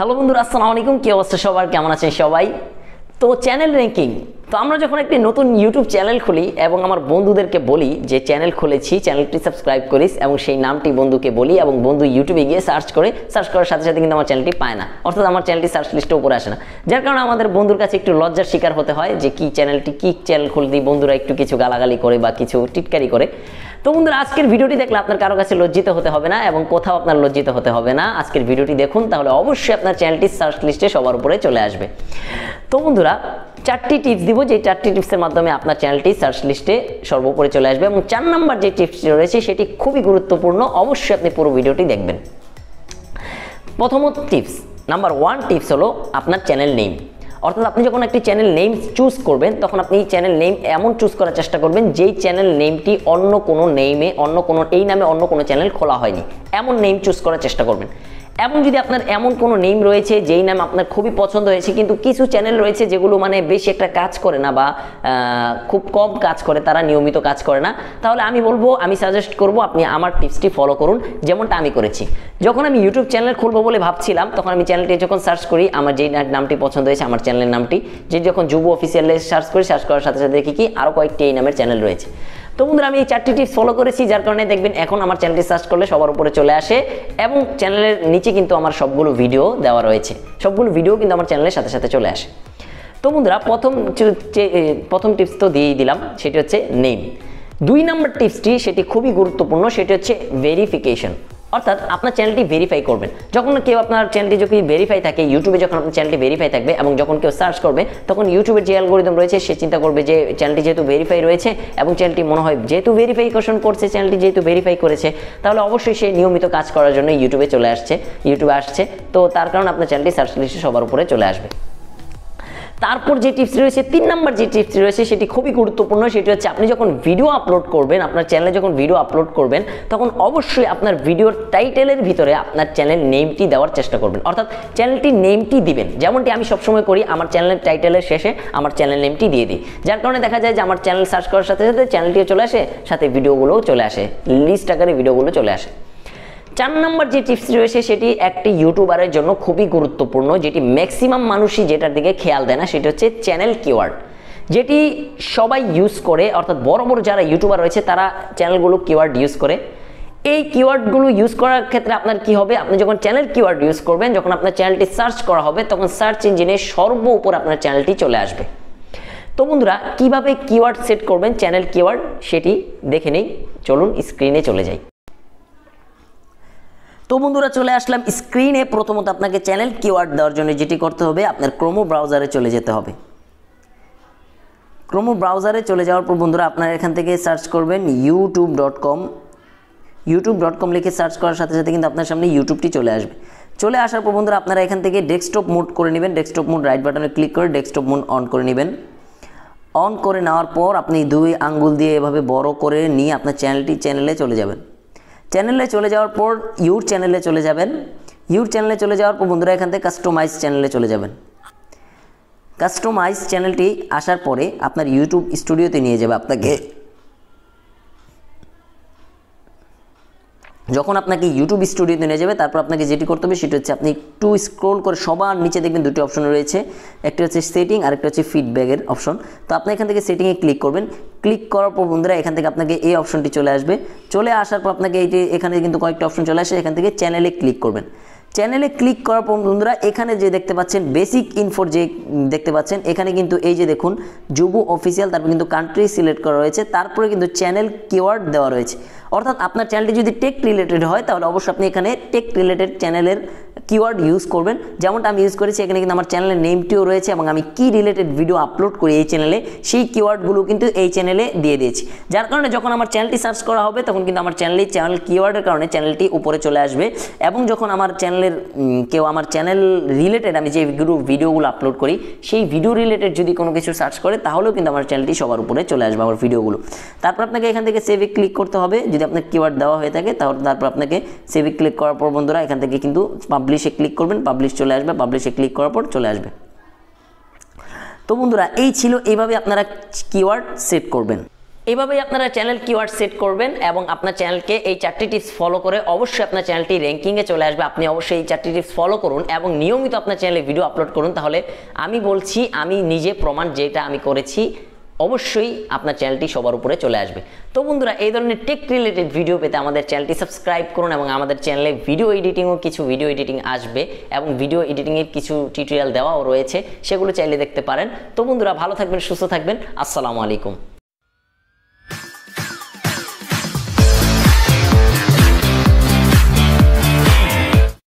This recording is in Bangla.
হ্যালো বন্ধুরা, আসসালামু আলাইকুম। কি অবস্থা সবার, কেমন আছেন সবাই? তো চ্যানেল র্যাঙ্কিং, তো আমরা যখন একটি নতুন ইউটিউব চ্যানেল খুলি এবং আমার বন্ধুদেরকে বলি যে চ্যানেল খুলেছি, চ্যানেলটি সাবস্ক্রাইব করিস, এবং সেই নামটি বন্ধুকে বলি এবং বন্ধু ইউটিউবে গিয়ে সার্চ করার সাথে সাথে কিন্তু আমার চ্যানেলটি পায় না, অর্থাৎ আমার চ্যানেলটি সার্চ লিস্টে উপরে আসে না। যার কারণে আমাদের বন্ধুর কাছে একটু লজ্জার শিকার হতে হয় যে কি চ্যানেল খুলে দিই, বন্ধুরা একটু কিছু গালাগালি করে বা কিছু টিটকারি করে। তো বন্ধুরা, আজকের ভিডিওটি দেখলে আপনার কারো কাছে লজ্জিত হতে হবে না এবং কোথাও আপনার লজ্জিত হতে হবে না। আজকের ভিডিওটি দেখুন, তাহলে অবশ্যই আপনার চ্যানেলটি সার্চ লিস্টে সবার উপরে চলে আসবে। তো বন্ধুরা, 4টি টিপস দিব, যে 4টি টিপসের মাধ্যমে আপনার চ্যানেলটি সার্চ লিস্টে সর্বোপরি চলে আসবে। এবং 4 নম্বর যে টিপসটি রয়েছে সেটি খুবই গুরুত্বপূর্ণ, অবশ্যই আপনি পুরো ভিডিওটি দেখবেন। প্রথমত টিপস নাম্বার 1 টিপস হলো আপনার চ্যানেল নেম। অর্থাৎ আপনি যখন একটি চ্যানেল নেম চুজ করবেন, তখন আপনি এই চ্যানেল নেম এমন চুজ করার চেষ্টা করবেন যেই চ্যানেল নেমটি অন্য কোনো এই নামে অন্য কোনো চ্যানেল খোলা হয়নি, এমন নেম চুজ করার চেষ্টা করবেন। এবং যদি আপনার এমন কোনো নেম রয়েছে যেই নাম আপনার খুবই পছন্দ হয়েছে, কিন্তু কিছু চ্যানেল রয়েছে যেগুলো মানে বেশি একটা কাজ করে না বা খুব কম কাজ করে, তারা নিয়মিত কাজ করে না, তাহলে আমি সাজেস্ট করব আপনি আমার টিপসটি ফলো করুন, যেমনটা আমি করেছি। যখন আমি ইউটিউব চ্যানেল খুলবো বলে ভাবছিলাম, তখন আমি চ্যানেলটি যখন সার্চ করি, আমার যেই নামটি পছন্দ হয়েছে, আমার চ্যানেলের নামটি, যখন যুব অফিসিয়ালে সার্চ করার সাথে সাথে দেখি কি আরও কয়েকটি এই নামের চ্যানেল রয়েছে। তো বন্ধুরা, আমি এই 4টি টিপস ফলো করেছি, যার কারণে দেখবেন এখন আমার চ্যানেলটি সার্চ করলে সবার উপরে চলে আসে এবং চ্যানেলের নিচে কিন্তু আমার সবগুলো ভিডিও দেওয়া রয়েছে, সবগুলো ভিডিও কিন্তু আমার চ্যানেলের সাথে সাথে চলে আসে। তো বন্ধুরা, প্রথম টিপস তো দিয়েই দিলাম, সেটি হচ্ছে নেম। 2 নম্বর টিপসটি, সেটি খুবই গুরুত্বপূর্ণ, সেটি হচ্ছে ভেরিফিকেশন। অর্থাৎ আপনার চ্যানেলটি ভেরিফাই করবেন। যখন কেউ আপনার চ্যানেলটি যদি ভেরিফাই থাকে, ইউটিউবে যখন আপনার চ্যানেলটি ভেরিফাই থাকবে এবং যখন কেউ সার্চ করবে, তখন ইউটিউবের যে অ্যালগরিদম রয়েছে সে চিন্তা করবে যে চ্যানেলটি যেহেতু ভেরিফাই রয়েছে এবং চ্যানেলটি মনে হয় যেহেতু ভেরিফিকেশন করছে, চ্যানেলটি যেহেতু ভেরিফাই করেছে, তাহলে অবশ্যই সে নিয়মিত কাজ করার জন্য ইউটিউবে আসছে। তো তার কারণে আপনার চ্যানেলটি সার্চ লিস্টে সবার উপরে চলে আসবে। তারপর যে টিপস রয়েছে, 3 নম্বর যে টিপস রয়েছে, সেটি খুবই গুরুত্বপূর্ণ। সেটি হচ্ছে আপনি যখন ভিডিও আপলোড করবেন, আপনার চ্যানেলে যখন ভিডিও আপলোড করবেন, তখন অবশ্যই আপনার ভিডিওর টাইটেলের ভিতরে আপনার চ্যানেল নেমটি দেওয়ার চেষ্টা করবেন। অর্থাৎ চ্যানেলটির নেমটি দিবেন, যেমনটি আমি সবসময় করি, আমার চ্যানেলের টাইটেলের শেষে আমার চ্যানেল নেমটি দিয়ে দিই। যার কারণে দেখা যায় যে আমার চ্যানেল সার্চ করার সাথে সাথে চ্যানেলটিও চলে আসে, সাথে ভিডিওগুলোও চলে আসে, লিস্ট আকারে ভিডিওগুলো চলে আসে। 4 নম্বর যে টিপস রয়েছে, সেটি একটি ইউটিউবারের জন্য খুবই গুরুত্বপূর্ণ, যেটি ম্যাক্সিমাম মানুষই যেটার দিকে খেয়াল দেয় না, সেটি হচ্ছে চ্যানেল কিওয়ার্ড, যেটি সবাই ইউজ করে। অর্থাৎ বড় বড় যারা ইউটিউবার রয়েছে তারা চ্যানেলগুলো কিওয়ার্ড ইউজ করে। এই কিওয়ার্ডগুলো ইউজ করার ক্ষেত্রে আপনার কি হবে, আপনি যখন চ্যানেল কিওয়ার্ড ইউজ করবেন, যখন আপনার চ্যানেলটি সার্চ করা হবে, তখন সার্চ ইঞ্জিনে উপর আপনার চ্যানেলটি চলে আসবে। তো বন্ধুরা, কিভাবে কিওয়ার্ড সেট করবেন চ্যানেল কিওয়ার্ড, সেটি দেখে নেই, চলুন স্ক্রিনে চলে যাই। তো বন্ধুরা, চলে আসলাম স্ক্রিনে। প্রথমত আপনাকে চ্যানেল কিওয়ার্ড দেওয়ার জন্য যেটি করতে হবে, আপনার ক্রোমো ব্রাউজারে চলে যেতে হবে। ক্রোমো ব্রাউজারে চলে যাওয়ার পর বন্ধুরা, আপনারা এখান থেকে সার্চ করবেন youtube.com লিখে সার্চ করার সাথে সাথে কিন্তু আপনার সামনে ইউটিউবটি চলে আসবে। চলে আসার পর বন্ধুরা, আপনারা এখান থেকে ডেস্কটপ মোড করে নেবেন। ডেস্কটপ মোড রাইট বাটনে ক্লিক করে ডেস্কটপ মোড অন করে নেবেন। অন করে নেওয়ার পর আপনি 2 আঙ্গুল দিয়ে এভাবে বড় করে নিয়ে আপনার চ্যানেলে চলে যাবেন। চ্যানেলে চলে যাওয়ার পর ইউর চ্যানেলে চলে যাবেন। ইউর চ্যানেলে চলে যাওয়ার পর বন্ধুরা, এখান থেকে কাস্টমাইজ চ্যানেলে চলে যাবেন। কাস্টমাইজ চ্যানেলটি আসার পরে আপনার ইউটিউব স্টুডিওতে নিয়ে যাবে আপনাকে। যখন আপনাকে ইউটিউব স্টুডিওতে নিয়ে যাবে, তারপর আপনাকে যেটি করতে হবে সেটি হচ্ছে আপনি একটু স্ক্রোল করে সবার নিচে দেখবেন 2টি অপশন রয়েছে, একটি হচ্ছে সেটিং আর একটা হচ্ছে ফিডব্যাকের অপশন। তো আপনি এখান থেকে সেটিংয়ে ক্লিক করবেন। ক্লিক করার পর বন্ধুরা, এখান থেকে আপনাকে এই অপশনটি চলে আসবে। চলে আসার পর আপনাকে এখানে কিন্তু কয়েকটা অপশন চলে আসে, এখান থেকে চ্যানেলে ক্লিক করবেন। চ্যানেলে ক্লিক করার পর বন্ধুরা, এখানে যে দেখতে পাচ্ছেন বেসিক ইনফোর যে দেখতে পাচ্ছেন, এখানে কিন্তু এই যে দেখুন যুব অফিসিয়াল, তারপর কিন্তু কান্ট্রি সিলেক্ট করা রয়েছে, তারপরে কিন্তু চ্যানেল কিওয়ার্ড দেওয়া রয়েছে। অর্থাৎ আপনার চ্যানেলটি যদি টেক রিলেটেড হয়, তাহলে অবশ্যই আপনি এখানে টেক রিলেটেড চ্যানেলের কিওয়ার্ড ইউজ করবেন, যেমনটা আমি ইউজ করেছি। এখানে কিন্তু আমার চ্যানেলের নেমটিও রয়েছে এবং আমি কি রিলেটেড ভিডিও আপলোড করি এই চ্যানেলে, সেই কিওয়ার্ডগুলো কিন্তু এই চ্যানেলে দিয়ে দিয়েছি। যার কারণে যখন আমার চ্যানেলটি সার্চ করা হবে, তখন কিন্তু আমার চ্যানেল কিওয়ার্ডের কারণে চ্যানেলটি উপরে চলে আসবে। এবং যখন আমার চ্যানেল রিলেটেড আমি যে ভিডিওগুলো আপলোড করি, সেই ভিডিও রিলেটেড যদি কোনো কিছু সার্চ করে, তাহলেও কিন্তু আমার চ্যানেলটি সবার উপরে চলে আসবে, আমার ভিডিওগুলো। তারপর আপনাকে এখান থেকে সেভে ক্লিক করতে হবে, যদি আপনার কিওয়ার্ড দেওয়া হয়ে থাকে, তারপর আপনাকে সেভে ক্লিক করার পর বন্ধুরা, এখান থেকে কিন্তু পাবলিশে ক্লিক করবেন, পাবলিশ চলে আসবে, পাবলিশে ক্লিক করার পর চলে আসবে। তো বন্ধুরা, এই ছিল, এইভাবে আপনারা কিওয়ার্ড সেট করবেন। এভাবেই আপনারা চ্যানেল কিওয়ার্ড সেট করবেন এবং আপনার চ্যানেলকে এই 4টি টিপস ফলো করে অবশ্যই আপনার চ্যানেলটি র্যাঙ্কিংয়ে চলে আসবে। আপনি অবশ্যই এই 4টি টিপস ফলো করুন এবং নিয়মিত আপনার চ্যানেলে ভিডিও আপলোড করুন, তাহলে আমি বলছি, আমি নিজে প্রমাণ, যেটা আমি করেছি, অবশ্যই আপনার চ্যানেলটি সবার উপরে চলে আসবে। তো বন্ধুরা, এই ধরনের টেক রিলেটেড ভিডিও পেতে আমাদের চ্যানেলটি সাবস্ক্রাইব করুন এবং আমাদের চ্যানেলে ভিডিও এডিটিং আসবে এবং ভিডিও এডিটিংয়ের কিছু টিউটোরিয়াল দেওয়াও রয়েছে, সেগুলো চাইলে দেখতে পারেন। তো বন্ধুরা, ভালো থাকবেন, সুস্থ থাকবেন, আসসালামু আলাইকুম।